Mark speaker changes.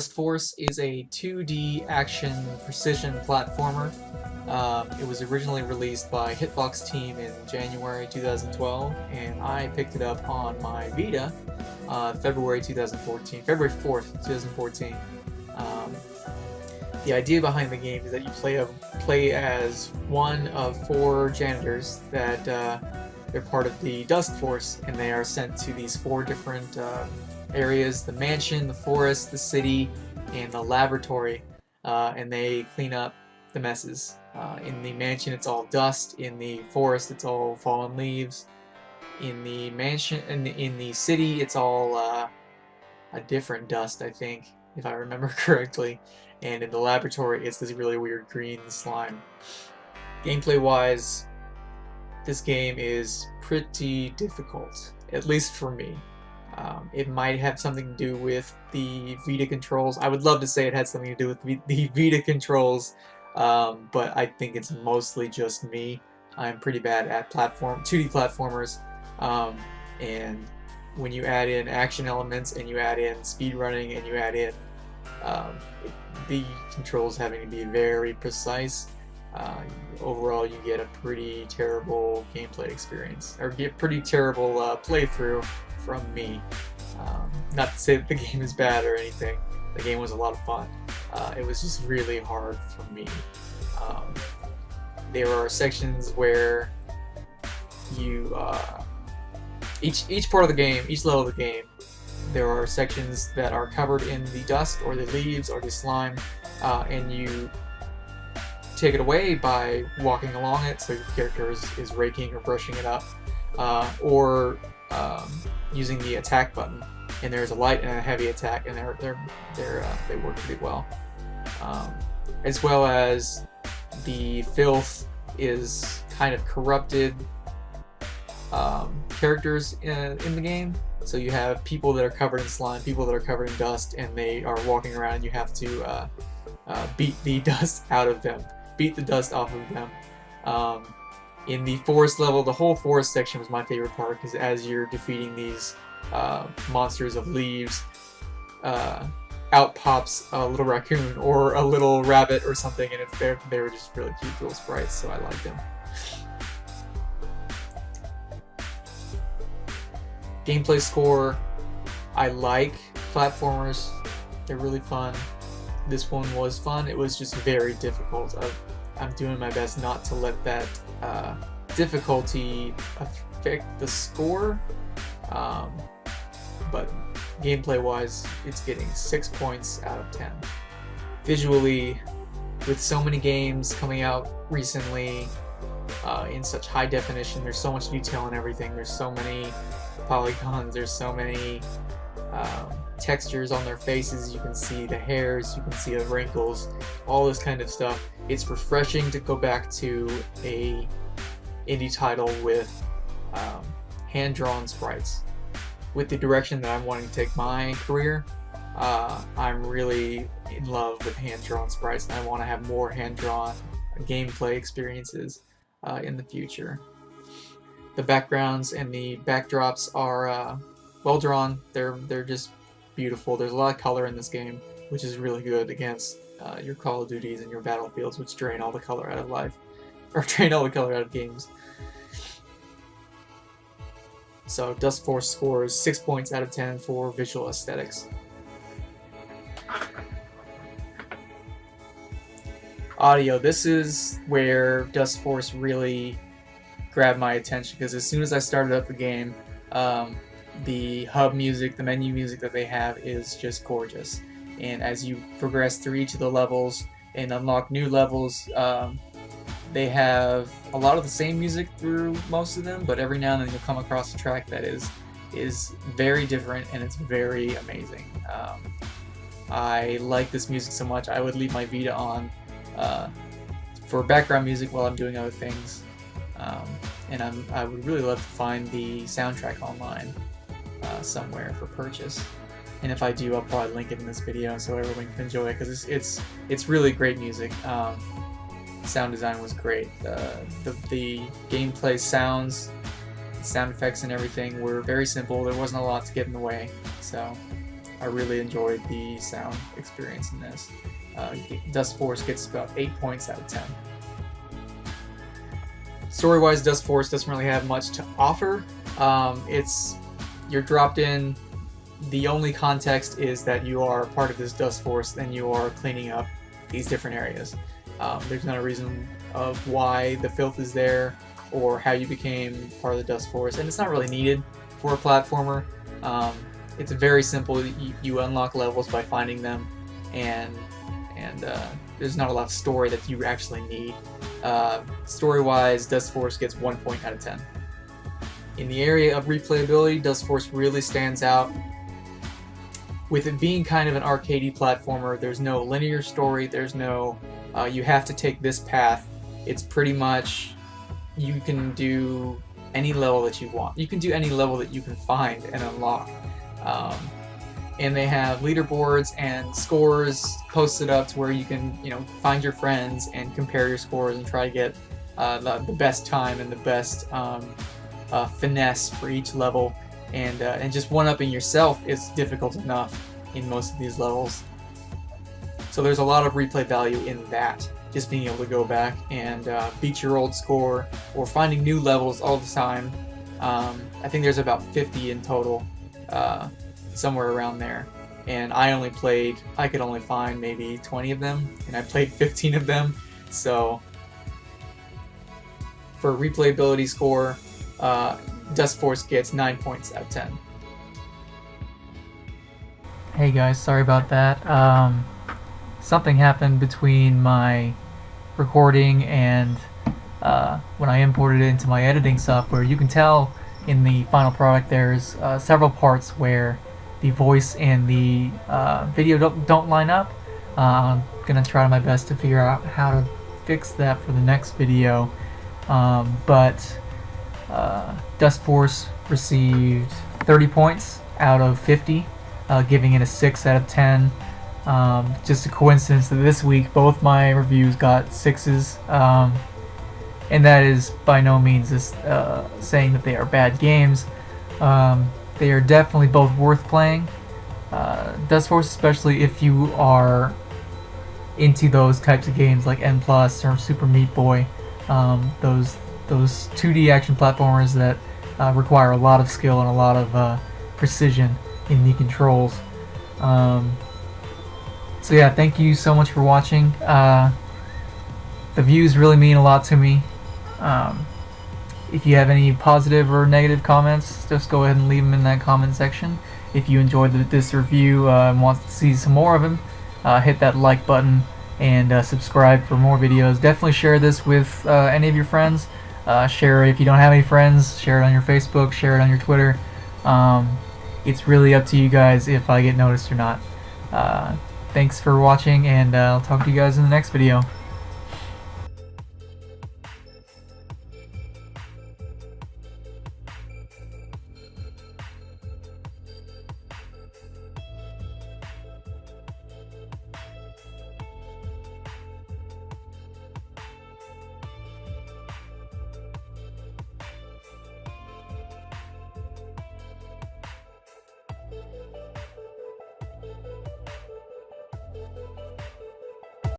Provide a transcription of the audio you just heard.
Speaker 1: Dustforce is a 2D action precision platformer. It was originally released by Hitbox Team in January 2012, and I picked it up on my Vita February 2014, February 4th, 2014. Um, the idea behind the game is that you play as one of 4 janitors that they're part of the Dustforce, and they are sent to these 4 different areas: the mansion, the forest, the city, and the laboratory, and they clean up the messes. In the mansion, it's all dust. In the forest, it's all fallen leaves. In the mansion, in the city, it's all a different dust, I think, if I remember correctly. And in the laboratory, it's this really weird green slime. Gameplay-wise, this game is pretty difficult, at least for me. It might have something to do with the Vita controls. I would love to say it had something to do with the Vita controls, but I think it's mostly just me. I'm pretty bad at 2D platformers, and when you add in action elements and you add in speed running and you add in the controls having to be very precise, overall you get a pretty terrible gameplay experience, or get pretty terrible playthrough from me. Not to say that the game is bad or anything. The game was a lot of fun. It was just really hard for me. There are sections where you each part of the game, each level of the game, there are sections that are covered in the dust or the leaves or the slime, and you take it away by walking along it, so your character is raking or brushing it up, or using the attack button. And there's a light and a heavy attack, and they work pretty well. As well as the filth is kind of corrupted characters in the game. So you have people that are covered in slime, people that are covered in dust, and they are walking around, and you have to beat the dust out of them, beat the dust off of them. In the forest level, the whole forest section was my favorite part, because as you're defeating these monsters of leaves, out pops a little raccoon or a little rabbit or something, and they were just really cute little sprites, so I liked them. Gameplay score, I like platformers. They're really fun. This one was fun. It was just very difficult. I'm doing my best not to let that difficulty affect the score. But gameplay-wise, it's getting 6 points out of 10. Visually, with so many games coming out recently in such high definition, there's so much detail in everything. There's so many polygons. There's so many textures on their faces. You can see the hairs. You can see the wrinkles. All this kind of stuff. It's refreshing to go back to a indie title with hand-drawn sprites. With the direction that I'm wanting to take my career, I'm really in love with hand-drawn sprites, and I want to have more hand-drawn gameplay experiences in the future. The backgrounds and the backdrops are well drawn. They're just beautiful. There's a lot of color in this game, which is really good against your Call of Duties and your Battlefields, which drain all the color out of life, or drain all the color out of games. So Dustforce scores 6 points out of 10 for visual aesthetics. Audio. This is where Dustforce really grabbed my attention, because as soon as I started up the game, the hub music, the menu music that they have is just gorgeous. And as you progress through each of the levels and unlock new levels, they have a lot of the same music through most of them, but every now and then you'll come across a track that is very different, and it's very amazing. I like this music so much. I would leave my Vita on for background music while I'm doing other things, and I would really love to find the soundtrack online somewhere for purchase. And if I do, I'll probably link it in this video so everyone can enjoy it, because it's really great music. Sound design was great. The gameplay sounds, sound effects and everything were very simple. There wasn't a lot to get in the way. So I really enjoyed the sound experience in this. Dustforce gets about 8 points out of 10. Story-wise, Dustforce doesn't really have much to offer. You're dropped in. The only context is that you are part of this Dustforce and you are cleaning up these different areas. There's no reason of why the filth is there or how you became part of the Dustforce, and it's not really needed for a platformer. It's very simple. You unlock levels by finding them, and there's not a lot of story that you actually need. Story-wise, Dustforce gets 1 point out of 10. In the area of replayability, Dustforce really stands out. With it being kind of an arcadey platformer, there's no linear story, there's no you have to take this path. It's pretty much you can do any level that you want. You can do any level that you can find and unlock. And they have leaderboards and scores posted up to where you can, find your friends and compare your scores and try to get the best time and the best finesse for each level. And just one-upping yourself is difficult enough in most of these levels. So there's a lot of replay value in that. Just being able to go back and beat your old score or finding new levels all the time. I think there's about 50 in total, somewhere around there. And I could only find maybe 20 of them, and I played 15 of them. So for replayability score, Dustforce gets 9 points out of 10. Hey guys, sorry about that. Something happened between my recording and when I imported it into my editing software. You can tell in the final product there's several parts where the voice and the video don't line up. I'm gonna try my best to figure out how to fix that for the next video. But Dustforce received 30 points out of 50, giving it a 6 out of 10. Just a coincidence that this week both my reviews got 6s, and that is by no means saying that they are bad games. They are definitely both worth playing. Dustforce, especially if you are into those types of games like N+ or Super Meat Boy, those 2D action platformers that require a lot of skill and a lot of precision in the controls. So yeah, thank you so much for watching. The views really mean a lot to me. If you have any positive or negative comments, just go ahead and leave them in that comment section. If you enjoyed this review and want to see some more of them, hit that like button and subscribe for more videos. Definitely share this with any of your friends. Share it if you don't have any friends. Share it on your Facebook. Share it on your Twitter. It's really up to you guys if I get noticed or not. Thanks for watching, and I'll talk to you guys in the next video.